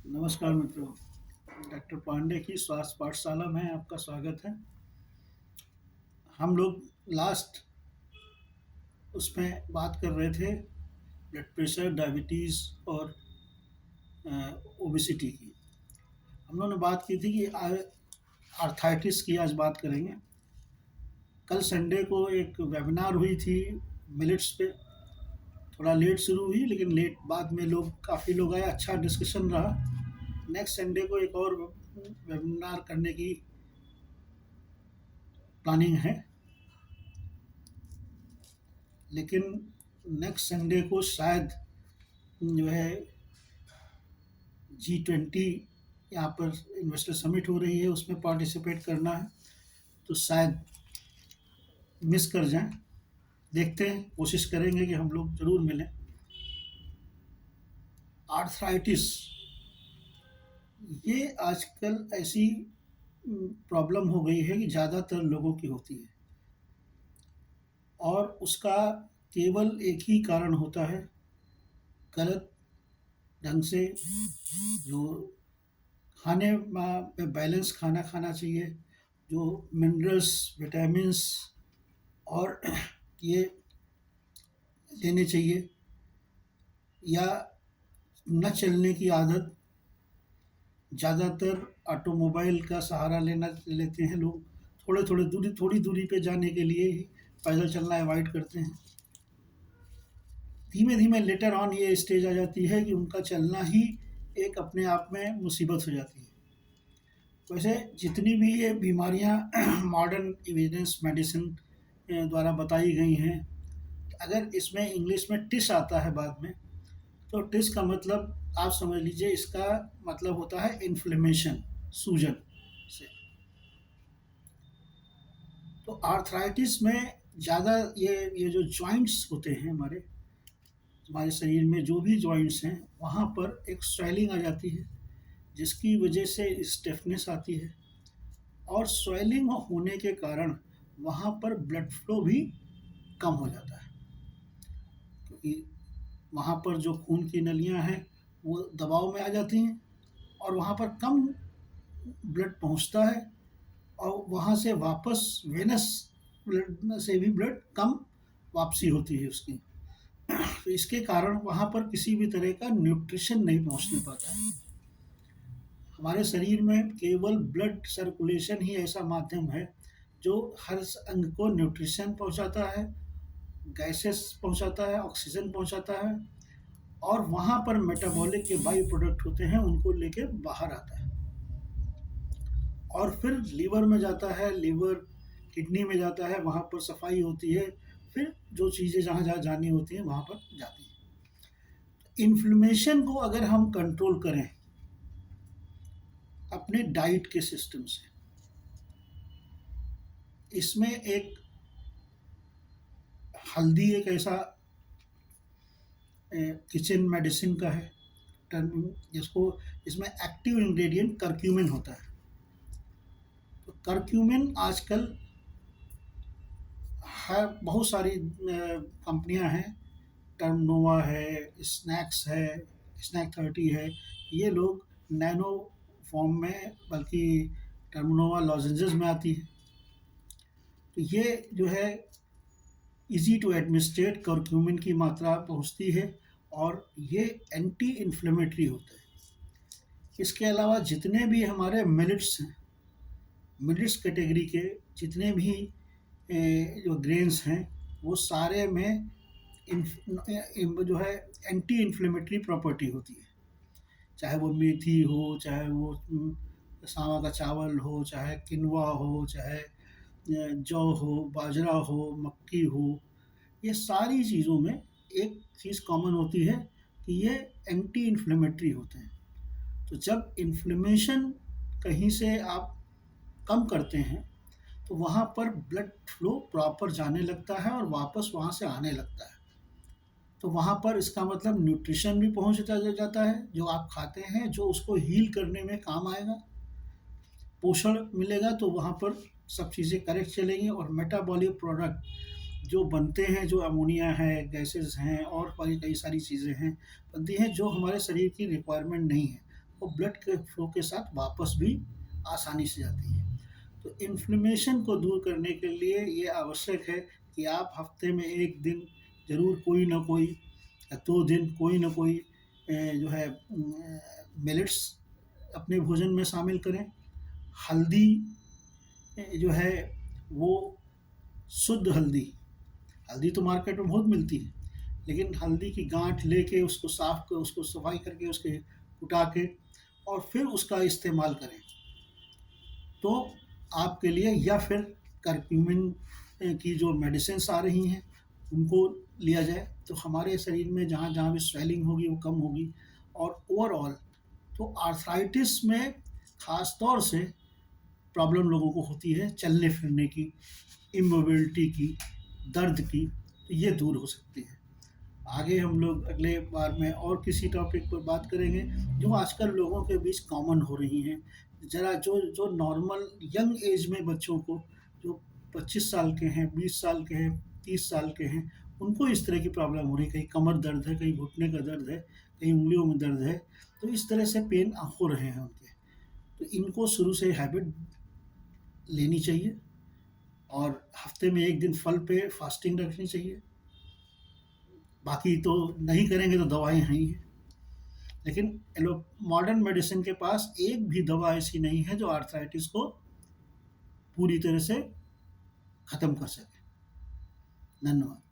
नमस्कार मित्रों, डॉक्टर पांडे की स्वास्थ्य पाठशाला में आपका स्वागत है। हम लोग लास्ट उसमें बात कर रहे थे ब्लड प्रेशर, डायबिटीज़ और ओबेसिटी की। हम लोगों ने बात की थी कि आर्थराइटिस की आज बात करेंगे। कल संडे को एक वेबिनार हुई थी मिलेट्स पे। थोड़ा लेट शुरू हुई लेकिन लेट बाद में काफ़ी लोग आए, अच्छा डिस्कशन रहा। नेक्स्ट संडे को एक और वेबिनार करने की प्लानिंग है, लेकिन नेक्स्ट संडे को शायद जो है G20 यहाँ पर इन्वेस्टर समिट हो रही है, उसमें पार्टिसिपेट करना है, तो शायद मिस कर जाएं। देखते हैं, कोशिश करेंगे कि हम लोग ज़रूर मिलें। आर्थराइटिस ये आजकल ऐसी प्रॉब्लम हो गई है कि ज़्यादातर लोगों की होती है और उसका केवल एक ही कारण होता है, गलत ढंग से जो खाने में बैलेंस खाना खाना चाहिए, जो मिनरल्स, विटामिन्स और ये लेने चाहिए, या न चलने की आदत। ज़्यादातर ऑटोमोबाइल का सहारा लेते हैं लोग, थोड़ी दूरी पे जाने के लिए ही पैदल चलना अवॉइड करते हैं। धीमे धीमे लेटर ऑन ये स्टेज आ जाती है कि उनका चलना ही एक अपने आप में मुसीबत हो जाती है। वैसे जितनी भी ये बीमारियां मॉडर्न एविडेंस मेडिसिन द्वारा बताई गई हैं, अगर इसमें इंग्लिश में टिस आता है बाद में, तो टिस का मतलब आप समझ लीजिए, इसका मतलब होता है इन्फ्लेमेशन, सूजन से। तो आर्थराइटिस में ज़्यादा ये जो जॉइंट्स होते हैं हमारे शरीर में, जो भी जॉइंट्स हैं, वहाँ पर एक स्वेलिंग आ जाती है, जिसकी वजह से स्टिफनेस आती है, और स्वेलिंग होने के कारण वहाँ पर ब्लड फ्लो भी कम हो जाता है, क्योंकि वहाँ पर जो खून की नलियाँ हैं वो दबाव में आ जाती हैं और वहाँ पर कम ब्लड पहुँचता है, और वहाँ से वापस वेनस ब्लड से भी ब्लड कम वापसी होती है उसकी। तो इसके कारण वहाँ पर किसी भी तरह का न्यूट्रिशन नहीं पहुँचने पाता है। हमारे शरीर में केवल ब्लड सर्कुलेशन ही ऐसा माध्यम है जो हर अंग को न्यूट्रिशन पहुँचाता है, गैसेस पहुँचाता है, ऑक्सीजन पहुँचाता है, और वहाँ पर मेटाबॉलिक के बाई प्रोडक्ट होते हैं, उनको लेके बाहर आता है और फिर लीवर में जाता है, लीवर किडनी में जाता है, वहाँ पर सफाई होती है, फिर जो चीज़ें जहाँ जहाँ जानी होती हैं वहाँ पर जाती हैं। इन्फ्लेमेशन को अगर हम कंट्रोल करें अपने डाइट के सिस्टम से, इसमें एक हल्दी एक ऐसा किचन मेडिसिन का है टर्म, जिसको इसमें एक्टिव इंग्रेडिएंट करक्यूमिन होता है। तो करक्यूमिन आजकल है, बहुत सारी कंपनियां हैं, टर्मनोवा है, स्नैक्स है, स्नैक 30 है, ये लोग नैनो फॉर्म में, बल्कि टर्मनोवा लॉजेंजेस में आती है। तो ये जो है इजी टू एडमिनिस्ट्रेट करक्यूमिन की मात्रा पहुंचती है और ये एंटी इन्फ्लेमेटरी होता है। इसके अलावा जितने भी हमारे मिलेट्स हैं, मिलेट्स कैटेगरी के जितने भी जो ग्रेन्स हैं, वो सारे में जो है एंटी इन्फ्लेमेटरी प्रॉपर्टी होती है। चाहे वो मेथी हो, चाहे वो सावा का चावल हो, चाहे किनवा हो, चाहे जौ हो, बाजरा हो, मक्की हो, ये सारी चीज़ों में एक चीज़ कॉमन होती है कि ये एंटी इन्फ्लेमेटरी होते हैं। तो जब इन्फ्लेमेशन कहीं से आप कम करते हैं, तो वहाँ पर ब्लड फ्लो प्रॉपर जाने लगता है और वापस वहाँ से आने लगता है। तो वहाँ पर इसका मतलब न्यूट्रिशन भी पहुँच जाता है, जो आप खाते हैं, जो उसको हील करने में काम आएगा, पोषण मिलेगा, तो वहाँ पर सब चीज़ें करेक्ट चलेंगी, और मेटाबॉलिक प्रोडक्ट जो बनते हैं, जो अमोनिया है, गैसेस हैं, और कई कई सारी चीज़ें हैं बनती हैं जो हमारे शरीर की रिक्वायरमेंट नहीं है, और ब्लड के फ्लो के साथ वापस भी आसानी से जाती है। तो इन्फ्लेमेशन को दूर करने के लिए ये आवश्यक है कि आप हफ्ते में 1 दिन ज़रूर कोई ना कोई या 2 दिन कोई ना कोई जो है मिलेट्स अपने भोजन में शामिल करें। हल्दी जो है वो शुद्ध हल्दी, हल्दी तो मार्केट में बहुत मिलती है, लेकिन हल्दी की गाँठ लेके उसको साफ क उसको सफाई करके उसके कुटा के और फिर उसका इस्तेमाल करें। तो आपके लिए या फिर करक्यूमिन की जो मेडिसिन्स आ रही हैं, उनको लिया जाए, तो हमारे शरीर में जहाँ-जहाँ भी स्वेलिंग होगी वो कम होगी और ओवरऑल तो आर्थराइटिस में ख़ास तौर से प्रॉब्लम लोगों को होती है चलने-फिरने की, इमोबिलिटी की, दर्द की, तो ये दूर हो सकती है। आगे हम लोग अगले बार में और किसी टॉपिक पर बात करेंगे, जो आजकल लोगों के बीच कॉमन हो रही हैं। ज़रा जो जो नॉर्मल यंग एज में बच्चों को, जो 25 साल के हैं, 20 साल के हैं, 30 साल के हैं, उनको इस तरह की प्रॉब्लम हो रही है। कहीं कमर दर्द है, कहीं घुटने का दर्द है, कहीं उँगलियों में दर्द है, तो इस तरह से पेन हो रहे हैं उनके। तो इनको शुरू से हैबिट लेनी चाहिए और हफ्ते में 1 दिन फल पे फास्टिंग रखनी चाहिए। बाकी तो नहीं करेंगे तो दवाएँ हैं ही हैं। लेकिन एलो मॉडर्न मेडिसिन के पास एक भी दवा ऐसी नहीं है जो आर्थराइटिस को पूरी तरह से खत्म कर सके। धन्यवाद।